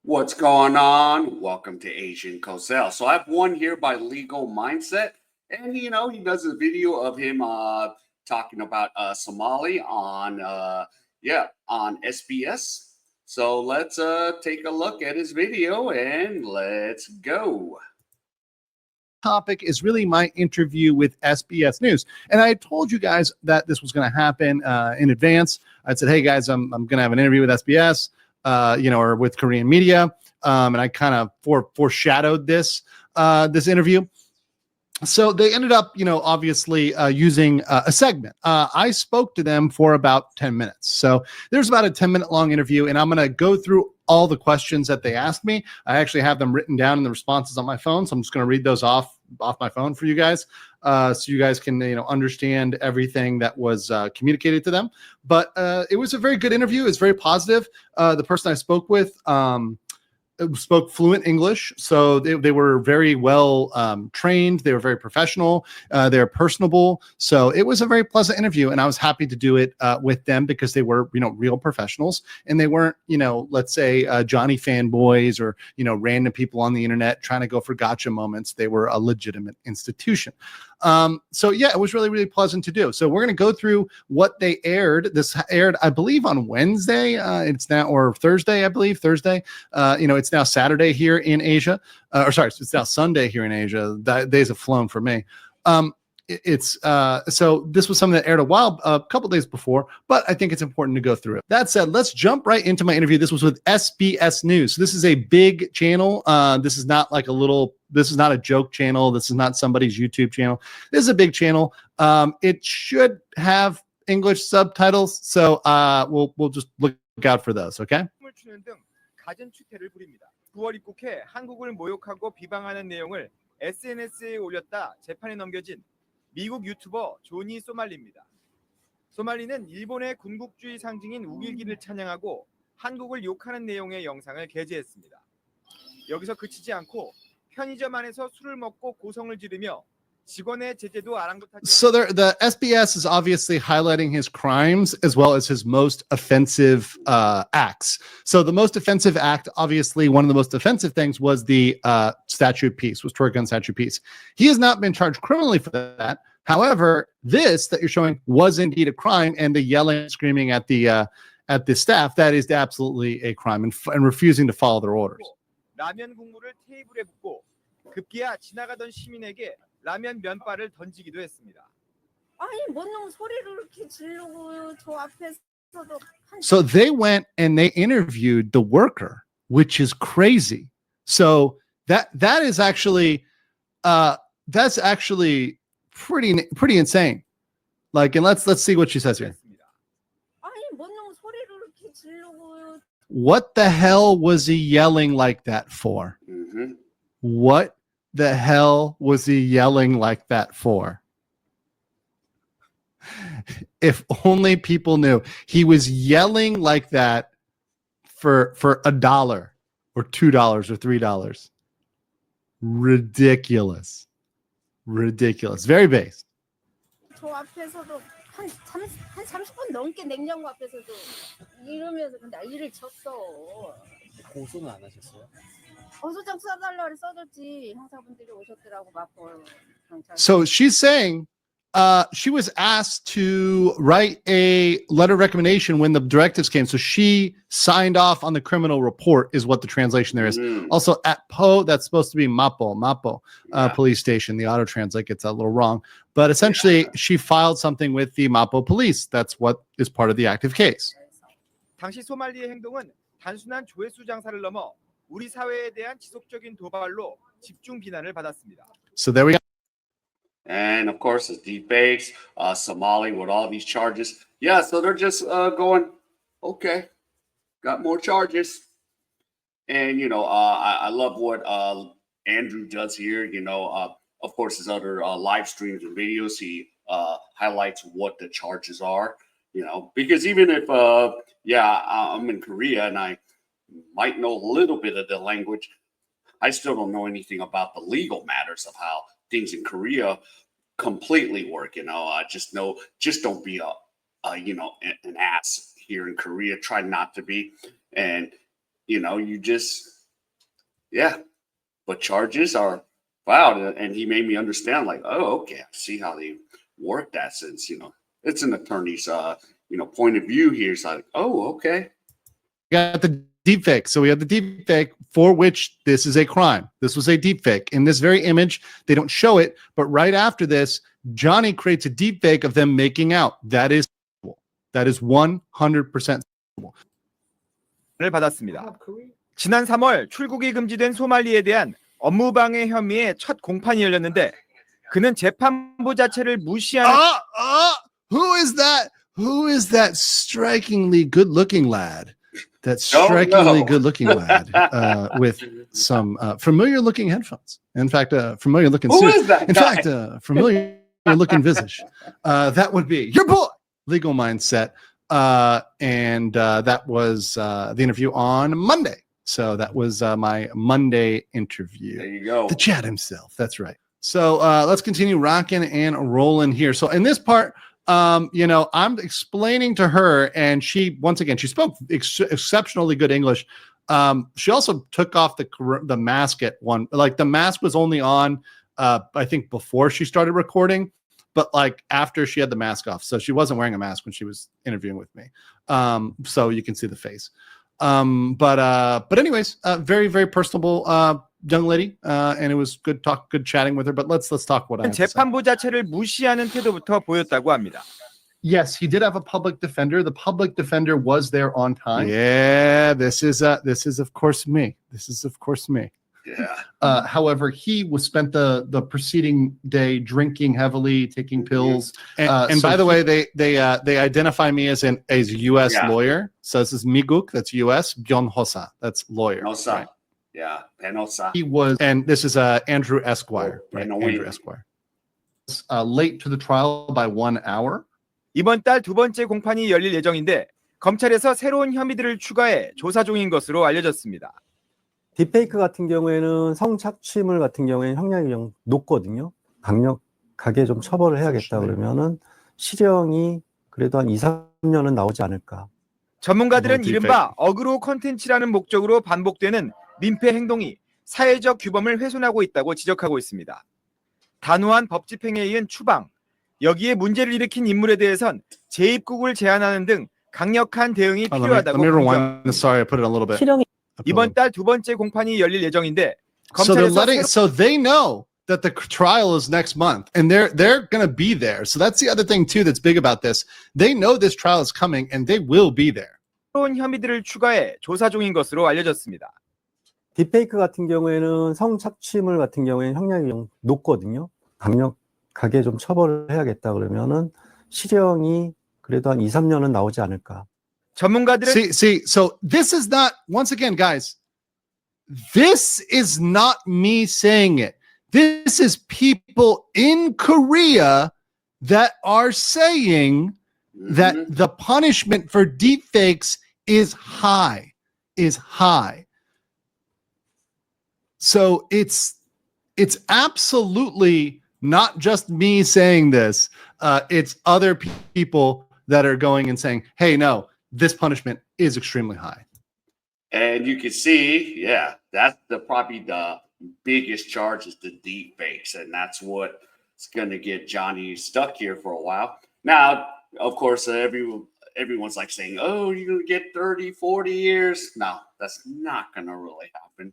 What's going on? Welcome to Asian Cosell. So I have one here by Legal Mindset, and he does a video of him talking about Somali on on SBS. So let's take a look at his video and let's go. Topic is really my interview with SBS News. And I told you guys that this was going to happen in advance. I said, hey guys, I'm going to have an interview with SBS, or with Korean media. And I kind of foreshadowed this interview. So they ended up, obviously using a segment. I spoke to them for about 10 minutes. So there's about a 10-minute long interview, and I'm going to go through all the questions that they asked me. I actually have them written down in the responses on my phone. So I'm just going to read those off my phone for you guys. So you guys can, understand everything that was communicated to them. But it was a very good interview. It's very positive. The person I spoke with, spoke fluent English, so they were very well trained. They were very professional. They're personable, so it was a very pleasant interview, and I was happy to do it with them because they were, real professionals, and they weren't, let's say Johnny fanboys or random people on the internet trying to go for gotcha moments. They were a legitimate institution. So yeah, it was really, really pleasant to do. So we're going to go through what they aired. This aired, I believe, on Wednesday. It's now, or Thursday, I believe, Thursday. It's now Saturday here in Asia. It's now Sunday here in Asia. That days have flown for me. So this was something that aired a couple days before, but I think it's important to go through it. That said, let's jump right into my interview. This was with SBS News. So this is a big channel. This is not a joke channel. This is not somebody's YouTube channel. This is a big channel. It should have English subtitles. So we'll just look out for those. Okay. 가전 추태를 부립니다. 9월 입국해 한국을 모욕하고 비방하는 내용을 SNS에 올렸다 재판에 넘겨진 미국 유튜버 조니 소말리입니다. 소말리는 일본의 군국주의 상징인 우길기를 찬양하고 한국을 욕하는 내용의 영상을 게재했습니다. 여기서 그치지 않고 편의점 안에서 술을 먹고 고성을 지르며 직원의 제재도 아랑곳하지. So the SBS is obviously highlighting his crimes as well as his most offensive acts. So the most offensive act, obviously, one of the most offensive things was the statue of peace, was Torgun statue of peace. He has not been charged criminally for that. However, this that you're showing was indeed a crime, and the yelling and screaming at the staff, that is absolutely a crime, and refusing to follow their orders. 라면 국물을 테이블에 붓고 급기야 지나가던 시민에게 라면 면발을 던지기도 했습니다. 아니 뭔 놈 소리를 이렇게 지르고 저 앞에서도. So they went and they interviewed the worker, which is crazy. So that is actually that's actually pretty insane. Like, and let's see what she says here. 아니 뭔 놈 소리를 이렇게 지르고. What the hell was he yelling like that for? Mm-hmm. What the hell was he yelling like that for? If only people knew. He was yelling like that for $1 or $2 or $3. Ridiculous. Very base. 저 앞에서도 한 30분 넘게 냉장고 앞에서도 이러면서 난리를 쳤어. 고소는 안 하셨어요? 고소장 써달라고 써줬지. 형사분들이 오셨더라고 맞고 경찰. So she's saying she was asked to write a letter of recommendation when the directives came. So she signed off on the criminal report is what the translation there is. Also at Po, that's supposed to be Mapo police station. The auto translate gets a little wrong. But essentially she filed something with the Mapo police. That's what is part of the active case. 당시 소말리의 행동은 단순한 조회수 장사를 넘어 우리 사회에 대한 지속적인 도발로 집중 비난을 받았습니다. So there we go. And of course, the debates, Somali with all these charges. Yeah, so they're just going, okay, got more charges. And, I love what Andrew does here. Of course, his other live streams and videos, he highlights what the charges are, because even if, I'm in Korea and I might know a little bit of the language, I still don't know anything about the legal matters of how things in Korea completely work. I just don't be an ass here in Korea. Try not to be. And you just, yeah. But charges are filed, and he made me understand, like, oh, okay, I see how they work that, since it's an attorney's point of view here. It's like, oh, okay. Got the deep fake. So we have the deep fake for which this is a crime. This was a deep fake. In this very image, they don't show it, but right after this, Johnny creates a deep fake of them making out. That is 100%. 를 받았습니다. 지난 3월 출국이 금지된 소말리에 대한 업무방해 혐의의 첫 공판이 열렸는데 그는 재판부 자체를 무시하는 Who is that? Who is that strikingly good-looking lad? That strikingly good-looking lad with some familiar-looking headphones. In fact, familiar-looking Who suit. is that In guy? fact, familiar-looking visage. That would be your boy, Legal Mindset. And that was the interview on Monday. So that was my Monday interview. There you go. The Chad himself. That's right. So let's continue rocking and rolling here. So in this part, I'm explaining to her, and she spoke exceptionally good English. She also took off the mask at one. Like the mask was only on, I think, before she started recording, but like after she had the mask off. So she wasn't wearing a mask when she was interviewing with me. So you can see the face. But anyways, very, very personable young lady, and it was good chatting with her. But let's talk what I have to say. 재판부 자체를 무시하는 태도부터 보였다고 합니다. Yes, he did have a public defender. The public defender was there on time. Yeah, this is of course me. Yeah. However, he spent the preceding day drinking heavily, taking pills. And so by the way, they identify me as a U.S. Yeah. lawyer. So this is Miguk, that's U.S. Byon Hosa, that's lawyer. Penosa. Right. Yeah. Penosa. He was, and this is Andrew Esquire. Oh, Right? Penosa. Andrew Esquire. Late to the trial by 1 hour. 이번 달 두 번째 공판이 열릴 예정인데 검찰에서 새로운 혐의들을 추가해 조사 중인 것으로 알려졌습니다. 딥페이크 같은 경우에는 성착취물 같은 경우에는 형량이 좀 높거든요. 강력하게 좀 처벌을 해야겠다 그러면은 실형이 그래도 한 2, 3년은 나오지 않을까. 전문가들은 이른바 어그로 컨텐츠라는 목적으로 반복되는 민폐 행동이 사회적 규범을 훼손하고 있다고 지적하고 있습니다. 단호한 법 집행에 이은 추방, 여기에 문제를 일으킨 인물에 대해선 재입국을 제한하는 등 강력한 대응이 필요하다고 Let me rewind. 강조합니다. Sorry, I put it a little bit. 실형이 이번 달 두 번째 공판이 열릴 예정인데 So 검찰에서 they know that the trial is next month, and they're going to be there. So that's the other thing too that's big about this. They know this trial is coming, and they will be there. 새로운 혐의들을 추가해 조사 중인 것으로 알려졌습니다. 딥페이크 같은 경우에는 성착취물 같은 경우에는 형량이 좀 높거든요. 강력하게 좀 처벌을 해야겠다 그러면은 실형이 그래도 한 2, 3년은 나오지 않을까. 전문가들은 See, so this is not, once again, guys, this is not me saying it. This is people in Korea that are saying that Mhm. the punishment for deepfakes is high. So it's absolutely not just me saying this. It's other people that are going and saying, hey, no, this punishment is extremely high. And you can see, yeah, that's probably the biggest charge is the deep fakes, and that's what's going to get Johnny stuck here for a while. Now, of course, everyone's like saying, oh, you're going to get 30, 40 years. No, that's not going to really happen.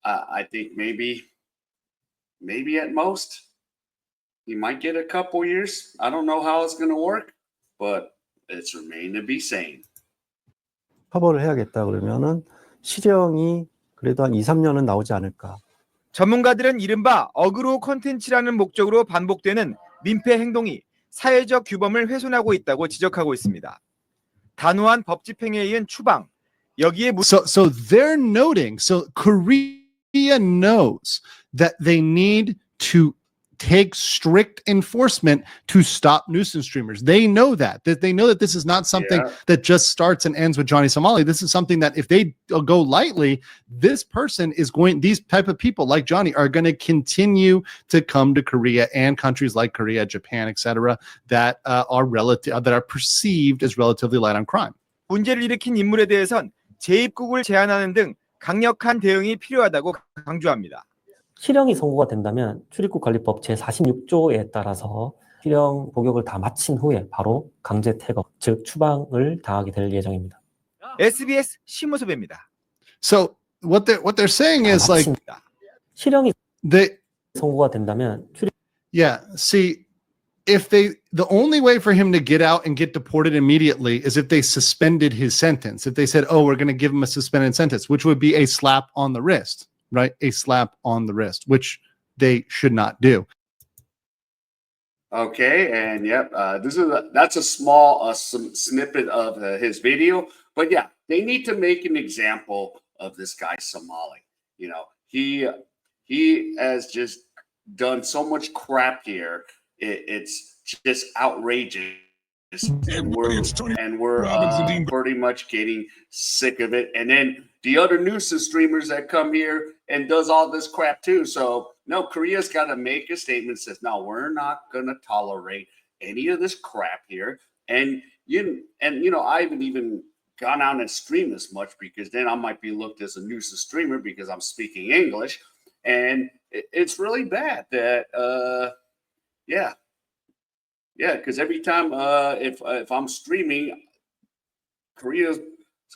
I think maybe at most, he might get a couple years. I don't know how it's going to work, but it's remain to be seen. 처벌을 해야겠다 그러면은 실형이 그래도 한 2, 3년은 나오지 않을까. 전문가들은 이른바 어그로 컨텐츠라는 목적으로 반복되는 민폐 행동이 사회적 규범을 훼손하고 있다고 지적하고 있습니다. 단호한 법 집행에 이은 추방, 여기에 So they're noting, so Korea knows that they need to take strict enforcement to stop nuisance streamers. They know that they know that this is not something Yeah. that just starts and ends with Johnny Somali. This is something that if they go lightly, these type of people like Johnny are going to continue to come to Korea and countries like Korea, Japan, etc. that are perceived as relatively light on crime. 문제를 일으킨 인물에 대해선 재입국을 제한하는 등 강력한 대응이 필요하다고 강조합니다. 실형이 선고가 된다면 출입국관리법 제46조에 따라서 실형 복역을 다 마친 후에 바로 강제 퇴거, 즉 추방을 당하게 될 예정입니다. SBS 심우섭입니다. So what they're saying is like 실형이 they 선고가 된다면 yeah, see if the only way for him to get out and get deported immediately is if they suspended his sentence. If they said, "Oh, we're going to give him a suspended sentence," which would be a slap on the wrist, right? A slap on the wrist, which they should not do. Okay, and yep, that's a small some snippet of his video, but yeah, they need to make an example of this guy Somali. You know, he has just done so much crap here. It's just outrageous, and we're pretty much getting sick of it. And then the other news streamers that come here and does all this crap too. So no, Korea's got to make a statement that says, no, we're not going to tolerate any of this crap here. And you know, I haven't even gone out and streamed this much because then I might be looked as a news streamer because I'm speaking English, and it's really bad that yeah, because every time if I'm streaming, Korea's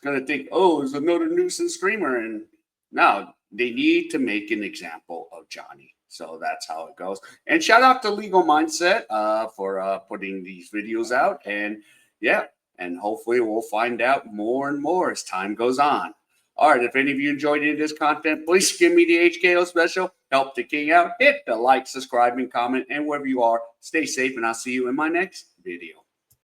going to think, oh, there's another nuisance streamer, and no, they need to make an example of Johnny. So that's how it goes. And shout out to Legal Mindset for putting these videos out, and yeah, and hopefully we'll find out more and more as time goes on. All right, if any of you enjoyed any of this content, please give me the HKO special. Help the king out. Hit the like, subscribe, and comment. And wherever you are, stay safe, and I'll see you in my next video.